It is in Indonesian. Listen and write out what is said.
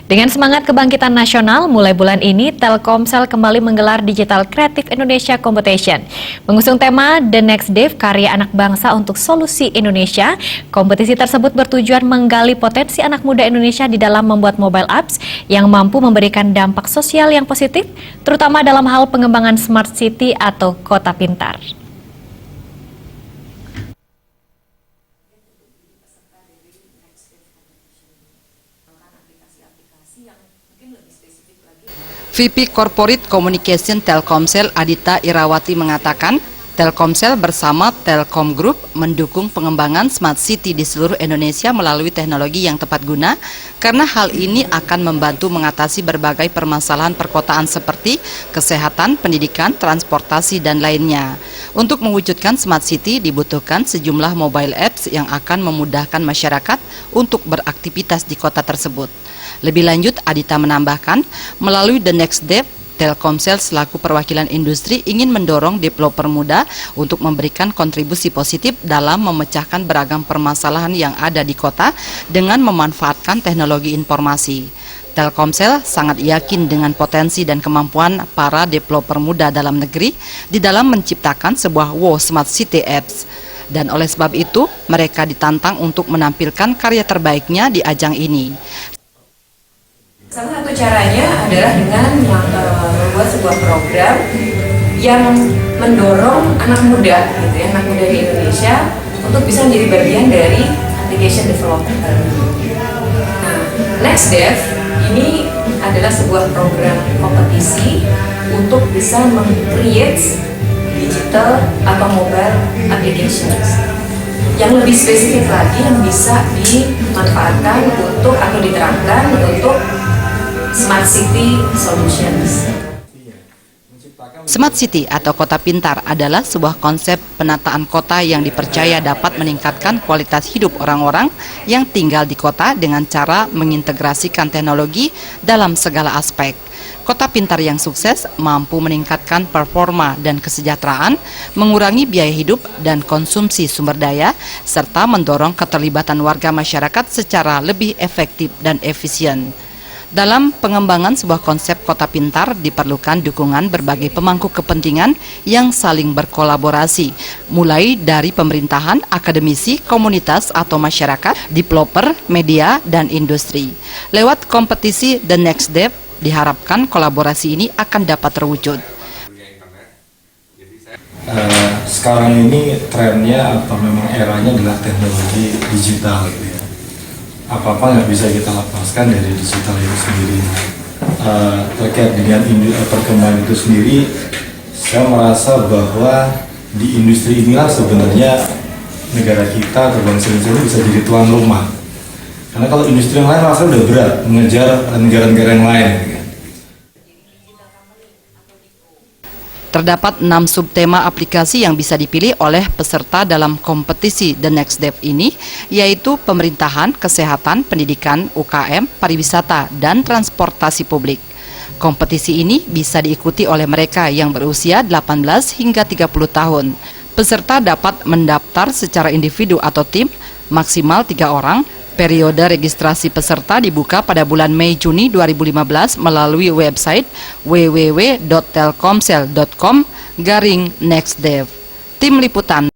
Dengan semangat kebangkitan nasional, mulai bulan ini Telkomsel kembali menggelar Digital Creative Indonesia Competition. Mengusung tema The Next Dev, karya anak bangsa untuk solusi Indonesia, kompetisi tersebut bertujuan menggali potensi anak muda Indonesia di dalam membuat mobile apps yang mampu memberikan dampak sosial yang positif, terutama dalam hal pengembangan smart city atau kota pintar. VP Corporate Communication Telkomsel Adita Irawati mengatakan, Telkomsel bersama Telkom Group mendukung pengembangan Smart City di seluruh Indonesia melalui teknologi yang tepat guna, karena hal ini akan membantu mengatasi berbagai permasalahan perkotaan seperti kesehatan, pendidikan, transportasi, dan lainnya. Untuk mewujudkan Smart City dibutuhkan sejumlah mobile apps yang akan memudahkan masyarakat untuk beraktivitas di kota tersebut. Lebih lanjut, Adita menambahkan, melalui The Next Dev, Telkomsel selaku perwakilan industri ingin mendorong developer muda untuk memberikan kontribusi positif dalam memecahkan beragam permasalahan yang ada di kota dengan memanfaatkan teknologi informasi. Telkomsel sangat yakin dengan potensi dan kemampuan para developer muda dalam negeri di dalam menciptakan sebuah wow smart city apps. Dan oleh sebab itu, mereka ditantang untuk menampilkan karya terbaiknya di ajang ini. Salah satu caranya adalah dengan membuat sebuah program yang mendorong anak muda, anak muda di Indonesia untuk bisa menjadi bagian dari application development. Nah, Next Dev ini adalah sebuah program kompetisi untuk bisa meng-create digital atau mobile applications yang lebih spesifik lagi yang bisa dimanfaatkan untuk atau diterapkan untuk Smart City Solutions. Smart City atau kota pintar adalah sebuah konsep penataan kota yang dipercaya dapat meningkatkan kualitas hidup orang-orang yang tinggal di kota dengan cara mengintegrasikan teknologi dalam segala aspek. Kota pintar yang sukses mampu meningkatkan performa dan kesejahteraan, mengurangi biaya hidup dan konsumsi sumber daya, serta mendorong keterlibatan warga masyarakat secara lebih efektif dan efisien. Dalam pengembangan sebuah konsep kota pintar diperlukan dukungan berbagai pemangku kepentingan yang saling berkolaborasi, mulai dari pemerintahan, akademisi, komunitas atau masyarakat, developer, media, dan industri. Lewat kompetisi The Next Dev, diharapkan kolaborasi ini akan dapat terwujud. Sekarang ini trennya atau memang eranya adalah teknologi digital gitu ya. Apa-apa nggak bisa kita lepaskan dari digital itu sendiri. Terkait dengan perkembangan itu sendiri, saya merasa bahwa di industri inilah sebenarnya negara kita atau bangsa Indonesia ini bisa jadi tuan rumah. Karena kalau industri yang lain rasanya udah berat mengejar negara-negara yang lain. Terdapat 6 subtema aplikasi yang bisa dipilih oleh peserta dalam kompetisi The Next Dev ini, yaitu pemerintahan, kesehatan, pendidikan, UKM, pariwisata, dan transportasi publik. Kompetisi ini bisa diikuti oleh mereka yang berusia 18 hingga 30 tahun. Peserta dapat mendaftar secara individu atau tim, maksimal 3 orang. Periode registrasi peserta dibuka pada bulan Mei-Juni 2015 melalui website www.telkomsel.com/nextdev. Tim Liputan.